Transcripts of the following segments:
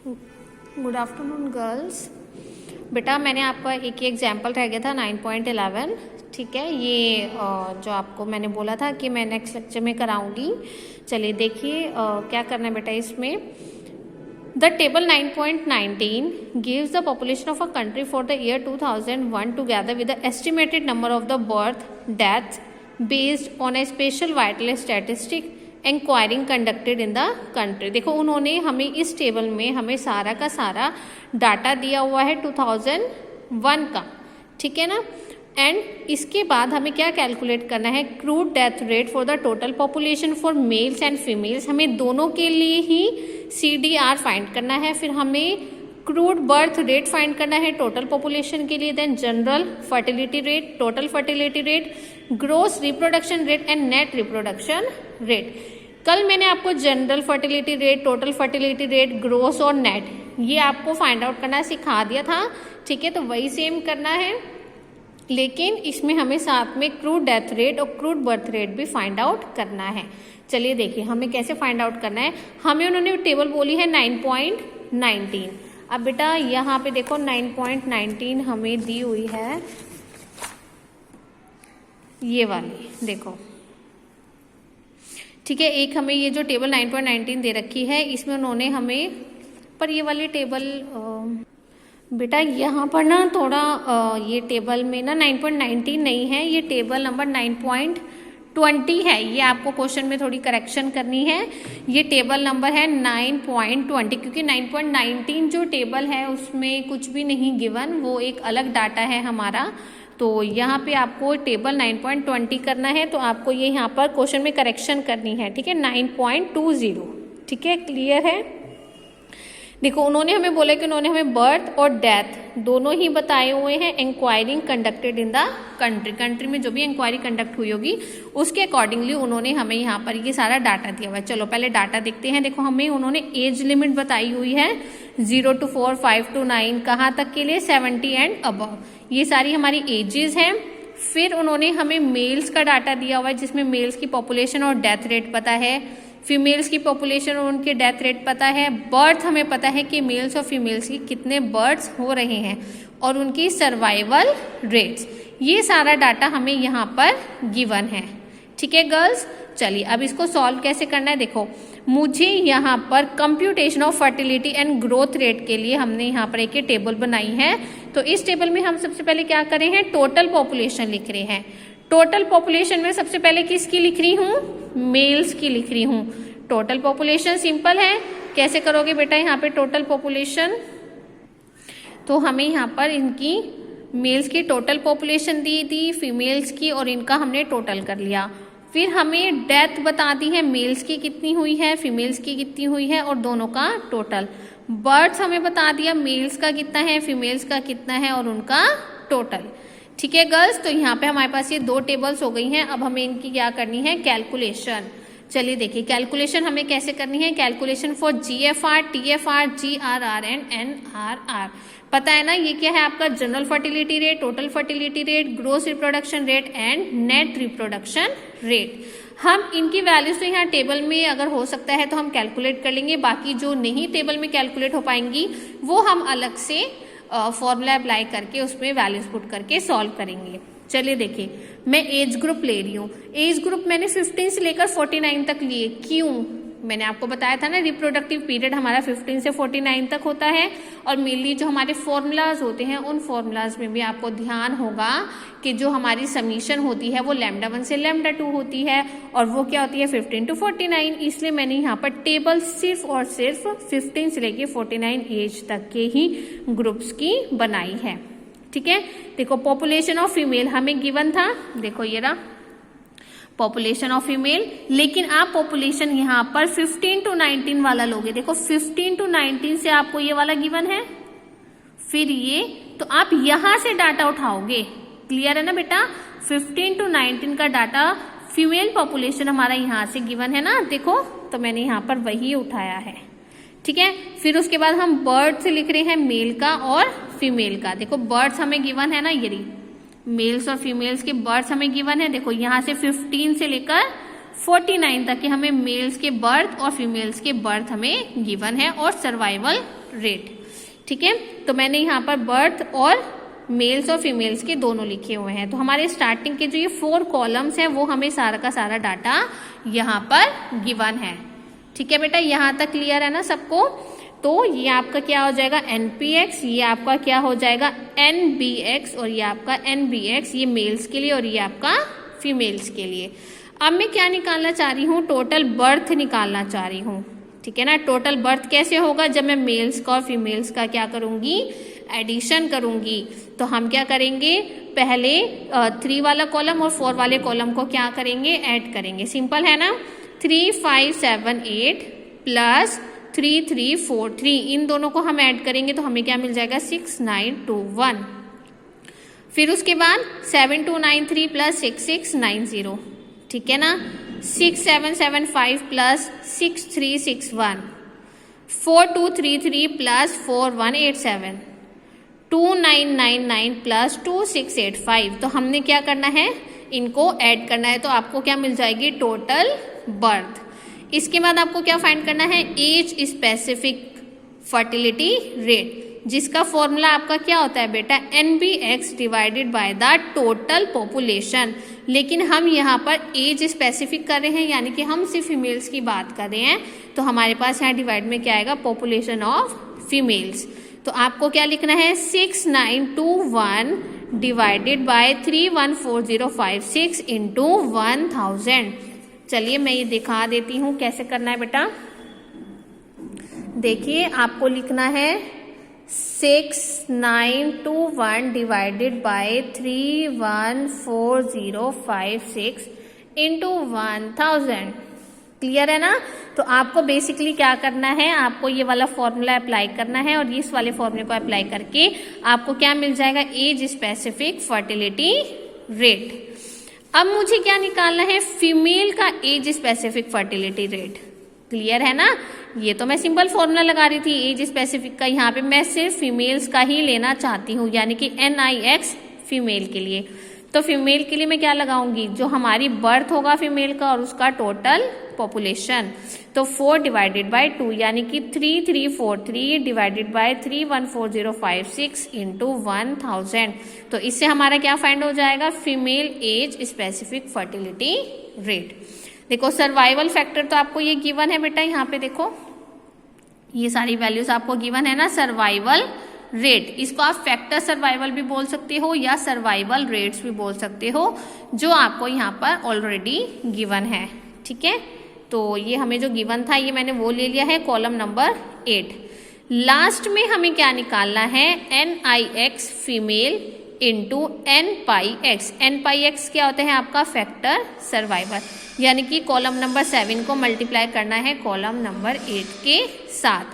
Good afternoon girls. बेटा मैंने आपका एक ही एग्जाम्पल रह गया था 9.11, ठीक है। ये जो आपको मैंने बोला था कि मैं नेक्स्ट लेक्चर में कराऊंगी। चलिए देखिए क्या करना है बेटा इसमें। The table 9.19 gives the population of a country for the year 2001 together with the estimated number of the birth deaths based on a special vital statistic enquiring conducted in the country. देखो उन्होंने हमें इस table में हमें सारा का सारा data दिया हुआ है 2001 का, ठीक है ना। एंड इसके बाद हमें क्या कैलकुलेट करना है, crude death rate for the total population for mails and females. हमें दोनों के लिए ही CDR फाइंड करना है। फिर हमें क्रूड बर्थ रेट फाइंड करना है टोटल पॉपुलेशन के लिए, then general fertility rate, total fertility rate, gross reproduction rate and net reproduction rate. कल मैंने आपको general fertility rate, total fertility rate, gross और नेट ये आपको फाइंड आउट करना सिखा दिया था, ठीक है। तो वही सेम करना है, लेकिन इसमें हमें साथ में क्रूड डेथ रेट और क्रूड बर्थ रेट भी फाइंड आउट करना है। चलिए देखिए हमें कैसे फाइंड आउट करना है। हमें उन्होंने टेबल बोली है 9.19। अब बेटा यहाँ पे देखो 9.19 हमें दी हुई है, ये वाली देखो, ठीक है। एक हमें ये जो टेबल 9.19 दे रखी है इसमें उन्होंने हमें, पर ये वाली टेबल बेटा यहाँ पर ना थोड़ा ये टेबल में ना 9.19 नहीं है, ये टेबल नंबर 9.20 है। ये आपको क्वेश्चन में थोड़ी करेक्शन करनी है। ये टेबल नंबर है 9.20, क्योंकि 9.19 जो टेबल है उसमें कुछ भी नहीं गिवन, वो एक अलग डाटा है हमारा। तो यहाँ पे आपको टेबल 9.20 करना है, तो आपको ये यहाँ पर क्वेश्चन में करेक्शन करनी है, ठीक है। 9.20, ठीक है, क्लियर है। देखो उन्होंने हमें बोला कि उन्होंने हमें बर्थ और डेथ दोनों ही बताए हुए हैं। Enquiring conducted in the country में जो भी इंक्वायरी कंडक्ट हुई होगी उसके अकॉर्डिंगली उन्होंने हमें यहाँ पर ये सारा डाटा दिया हुआ है। चलो पहले डाटा देखते हैं। देखो हमें उन्होंने एज लिमिट बताई हुई है 0 to 4, 5 to 9, कहाँ तक के लिए 70 एंड अबव, ये सारी हमारी एजेस हैं। फिर उन्होंने हमें मेल्स का डाटा दिया हुआ है जिसमें मेल्स की पॉपुलेशन और डेथ रेट पता है, फीमेल्स की पॉपुलेशन और उनके डेथ रेट पता है, बर्थ हमें पता है कि मेल्स और फीमेल्स की कितने बर्थ्स हो रहे हैं और उनकी सर्वाइवल रेट्स। ये सारा डाटा हमें यहाँ पर गिवन है, ठीक है गर्ल्स। चलिए अब इसको सॉल्व कैसे करना है। देखो मुझे यहाँ पर computation of fertility and growth rate के लिए हमने यहाँ पर एक टेबल बनाई है। तो इस टेबल में हम सबसे पहले क्या कर रहे हैं, टोटल पॉपुलेशन लिख रहे हैं। टोटल पॉपुलेशन में सबसे पहले किसकी लिख रही हूँ, मेल्स की लिख रही हूँ। टोटल पॉपुलेशन सिंपल है, कैसे करोगे बेटा यहाँ पे टोटल पॉपुलेशन। तो हमें यहाँ पर इनकी मेल्स की टोटल पॉपुलेशन दी थी, फीमेल्स की, और इनका हमने टोटल कर लिया। फिर हमें डेथ बता दी है, मेल्स की कितनी हुई है, फीमेल्स की कितनी हुई है, और दोनों का टोटल। बर्थ्स हमें बता दिया, मेल्स का कितना है, फीमेल्स का कितना है, और उनका टोटल, ठीक है गर्ल्स। तो यहाँ पे हमारे पास ये दो टेबल्स हो गई हैं। अब हमें इनकी क्या करनी है, कैलकुलेशन। चलिए देखिए कैलकुलेशन हमें कैसे करनी है। Calculation for GFR, TFR, GRR and NRR। पता है ना ये क्या है आपका, general fertility rate, total fertility rate, gross reproduction rate and net reproduction rate. हम इनकी वैल्यूज तो यहाँ टेबल में अगर हो सकता है तो हम कैलकुलेट कर लेंगे, बाकी जो नहीं टेबल में कैलकुलेट हो पाएंगी वो हम अलग से फॉर्मूला अप्लाई करके उसमें वैल्यूज पुट करके सॉल्व करेंगे। चलिए देखिए मैं एज ग्रुप ले रही हूँ। एज ग्रुप मैंने 15 से लेकर 49 तक लिए, क्यों, मैंने आपको बताया था ना रिप्रोडक्टिव पीरियड हमारा 15 से 49 तक होता है। और मेनली जो हमारे फॉर्मूलाज होते हैं उन फॉर्मूलाज में भी आपको ध्यान होगा कि जो हमारी समीशन होती है वो λ1 से λ2 होती है, और वो क्या होती है 15 to 49। इसलिए मैंने यहाँ पर टेबल सिर्फ और सिर्फ 15 से लेके 49 एज तक के ही ग्रुप्स की बनाई है, ठीक है। देखो पॉपुलेशन ऑफ फीमेल हमें गिवन था, देखो ये रहा पॉपुलेशन ऑफ फीमेल, लेकिन आप पॉपुलेशन यहाँ पर 15 to 19 वाला लोगे। देखो 15 to 19 से आपको ये वाला गिवन है, फिर ये, तो आप यहां से डाटा उठाओगे, क्लियर है ना बेटा। 15 to 19 का डाटा फीमेल पॉपुलेशन हमारा यहाँ से गिवन है ना, देखो तो मैंने यहाँ पर वही उठाया है, ठीक है। फिर उसके बाद हम बर्थ से लिख रहे हैं मेल का और फीमेल का। देखो बर्थ हमें गिवन है ना, ये मेल्स और फीमेल्स के बर्थ हमें गिवन है। देखो यहाँ से 15 से लेकर 49 तक के हमें मेल्स के बर्थ और फीमेल्स के बर्थ हमें गिवन है और सर्वाइवल रेट। ठीक है, तो मैंने यहाँ पर बर्थ और मेल्स और फीमेल्स के दोनों लिखे हुए हैं। तो हमारे स्टार्टिंग के जो ये 4 कॉलम्स हैं वो हमें सारा का सारा डाटा यहाँ पर गिवन है। ठीक है बेटा, यहाँ तक क्लियर है ना सबको? तो ये आपका क्या हो जाएगा NPX, ये आपका क्या हो जाएगा NBX और ये आपका NBX, ये मेल्स के लिए और ये आपका फीमेल्स के लिए। अब मैं क्या निकालना चाह रही हूँ, टोटल बर्थ निकालना चाह रही हूँ। ठीक है ना, टोटल बर्थ कैसे होगा, जब मैं मेल्स का और फीमेल्स का क्या करूँगी, एडिशन करूँगी। तो हम क्या करेंगे, पहले 3 वाला कॉलम और 4 वाले कॉलम को क्या करेंगे, ऐड करेंगे। सिंपल है ना, 3 5 7 8 प्लस 3 3 4 3, इन दोनों को हम ऐड करेंगे तो हमें क्या मिल जाएगा 6 9 2 1। फिर उसके बाद 7 2 9 3 प्लस 6 6 9 0। ठीक है ना, 6 7 7 5 प्लस 6 3 6 1, 4 2 3 3 प्लस 4 1 8 7, 2 9 9 9 प्लस 2 6 8 5। तो हमने क्या करना है, इनको ऐड करना है। तो आपको क्या मिल जाएगी, टोटल बर्थ। इसके बाद आपको क्या फाइंड करना है, एज स्पेसिफिक फर्टिलिटी रेट, जिसका फॉर्मूला आपका क्या होता है बेटा, NBX divided by the total population. लेकिन हम यहाँ पर एज स्पेसिफिक कर रहे हैं, यानी कि हम सिर्फ फीमेल्स की बात कर रहे हैं। तो हमारे पास यहाँ डिवाइड में क्या आएगा, पॉपुलेशन ऑफ फीमेल्स। तो आपको क्या लिखना है, 6921 डिवाइडेड बाय 314056 इंटू 1000। चलिए मैं ये दिखा देती हूँ कैसे करना है बेटा। देखिए आपको लिखना है 6921 डिवाइडेड बाय 314056 इंटू 1000। क्लियर है ना? तो आपको बेसिकली क्या करना है, आपको ये वाला फॉर्मूला अप्लाई करना है और इस वाले फॉर्मूले को अप्लाई करके आपको क्या मिल जाएगा, एज स्पेसिफिक फर्टिलिटी रेट। अब मुझे क्या निकालना है, फीमेल का age specific fertility rate. Clear है ना? ये तो मैं सिंपल फॉर्मूला लगा रही थी एज स्पेसिफिक का, यहाँ पे मैं सिर्फ फीमेल्स का ही लेना चाहती हूँ, यानी कि NIX फीमेल के लिए। तो फीमेल के लिए मैं क्या लगाऊंगी, जो हमारी बर्थ होगा फीमेल का और उसका टोटल पॉपुलेशन। तो 4 डिवाइडेड बाय 2 यानी कि 3343 डिवाइडेड बाय 314056 इंटू 1000। तो इससे हमारा क्या फाइंड हो जाएगा, female age specific fertility rate. देखो सर्वाइवल फैक्टर तो आपको ये गिवन है बेटा, यहाँ पे देखो ये सारी वैल्यूज आपको गिवन है ना। सर्वाइवल रेट, इसको आप फैक्टर सर्वाइवल भी बोल सकते हो या सर्वाइवल रेट्स भी बोल सकते हो, जो आपको यहाँ पर ऑलरेडी गिवन है। ठीक है, तो ये हमें जो गिवन था ये मैंने वो ले लिया है, कॉलम नंबर 8। लास्ट में हमें क्या निकालना है, NIX female into NPIX। NPIX क्या होता है आपका, फैक्टर सर्वाइवल, यानी कि कॉलम नंबर 7 को मल्टीप्लाई करना है कॉलम नंबर 8 के साथ।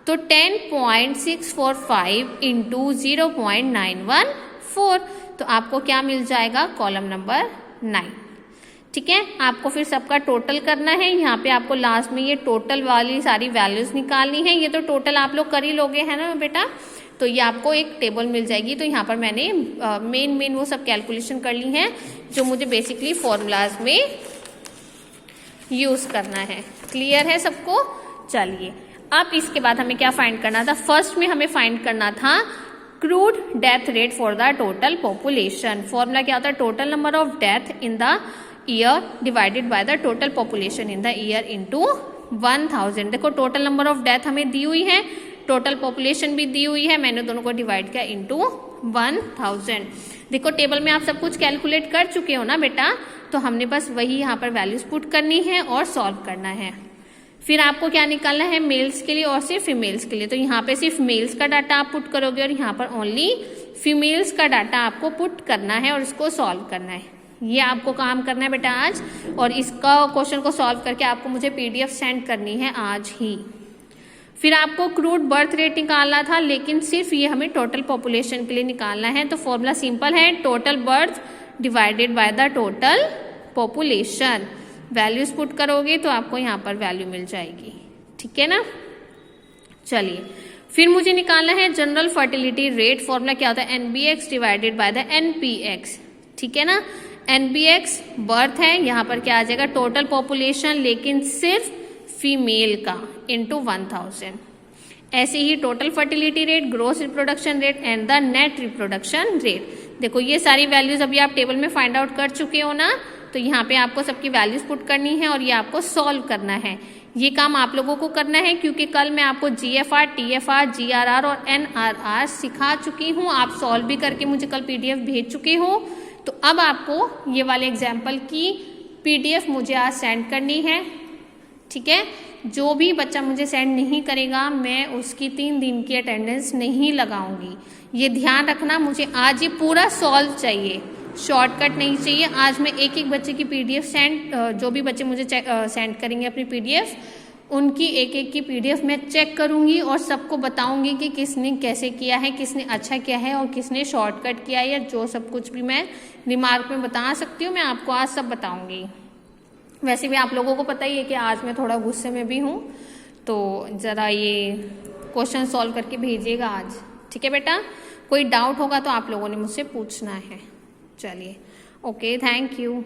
तो 10.645 इंटू 0.914, तो आपको क्या मिल जाएगा, कॉलम नंबर 9। ठीक है, आपको फिर सबका टोटल करना है। यहाँ पे आपको लास्ट में ये टोटल वाली सारी वैल्यूज निकालनी है। ये तो टोटल आप लोग कर ही लोगे है ना बेटा, तो ये आपको एक टेबल मिल जाएगी। तो यहाँ पर मैंने मेन वो सब कैलकुलेशन कर ली हैं जो मुझे बेसिकली फॉर्मूलाज में यूज करना है। क्लियर है सबको? चलिए अब इसके बाद हमें क्या फाइंड करना था, फर्स्ट में हमें फाइंड करना था crude death rate for the total population. Formula क्या होता है, total number of death in the year divided by the total population in the year into 1000। देखो टोटल नंबर ऑफ डेथ हमें दी हुई है, टोटल पॉपुलेशन भी दी हुई है, मैंने दोनों को डिवाइड किया इंटू 1000। देखो टेबल में आप सब कुछ कैलकुलेट कर चुके हो ना बेटा, तो हमने बस वही यहाँ पर वैल्यूज पुट करनी है और सॉल्व करना है। फिर आपको क्या निकालना है, मेल्स के लिए और सिर्फ फीमेल्स के लिए। तो यहाँ पे सिर्फ मेल्स का डाटा आप पुट करोगे और यहाँ पर ओनली फीमेल्स का डाटा आपको पुट करना है और इसको सॉल्व करना है। ये आपको काम करना है बेटा आज, और इसका क्वेश्चन को सॉल्व करके आपको मुझे PDF सेंड करनी है आज ही। फिर आपको क्रूड बर्थ रेट निकालना था, लेकिन सिर्फ ये हमें टोटल पॉपुलेशन के लिए निकालना है। तो फॉर्मूला सिंपल है, total birth divided by the total population. Values put करोगे तो आपको यहाँ पर वैल्यू मिल जाएगी। ठीक है ना? चलिए फिर मुझे निकालना है जनरल फर्टिलिटी रेट। फॉर्मूला क्या होता है, NBX divided by the NPX। ठीक है ना? NBX बर्थ है, यहाँ पर क्या आ जाएगा टोटल पॉपुलेशन लेकिन सिर्फ फीमेल का इंटू 1000। ऐसे ही total fertility rate, gross reproduction rate and the net reproduction rate. देखो ये सारी वैल्यूज अभी आप टेबल में फाइंड आउट कर चुके हो ना, तो यहाँ पे आपको सबकी वैल्यूज पुट करनी है और ये आपको सॉल्व करना है। ये काम आप लोगों को करना है क्योंकि कल मैं आपको GFR, TFR, GRR और NRR सिखा चुकी हूँ। आप सॉल्व भी करके मुझे कल PDF भेज चुके हो। तो अब आपको ये वाले एग्जाम्पल की PDF मुझे आज सेंड करनी है, ठीक है। जो भी बच्चा मुझे सेंड नहीं करेगा मैं उसकी 3 दिन की अटेंडेंस नहीं लगाऊंगी। ये ध्यान रखना, मुझे आज ये पूरा सॉल्व चाहिए, शॉर्टकट नहीं चाहिए। आज मैं एक एक बच्चे की PDF सेंड, जो भी बच्चे मुझे सेंड करेंगे अपनी PDF, उनकी एक एक की PDF मैं चेक करूंगी और सबको बताऊंगी कि किसने कैसे किया है, किसने अच्छा किया है और किसने शॉर्टकट किया है, या जो सब कुछ भी मैं रिमार्क में बता सकती हूँ मैं आपको आज सब बताऊंगी। वैसे भी आप लोगों को पता ही है कि आज मैं थोड़ा गुस्से में भी हूँ, तो ज़रा ये क्वेश्चन सॉल्व करके भेजिएगा आज, ठीक है बेटा। कोई डाउट होगा तो आप लोगों ने मुझसे पूछना है। चलिए, ओके, थैंक यू।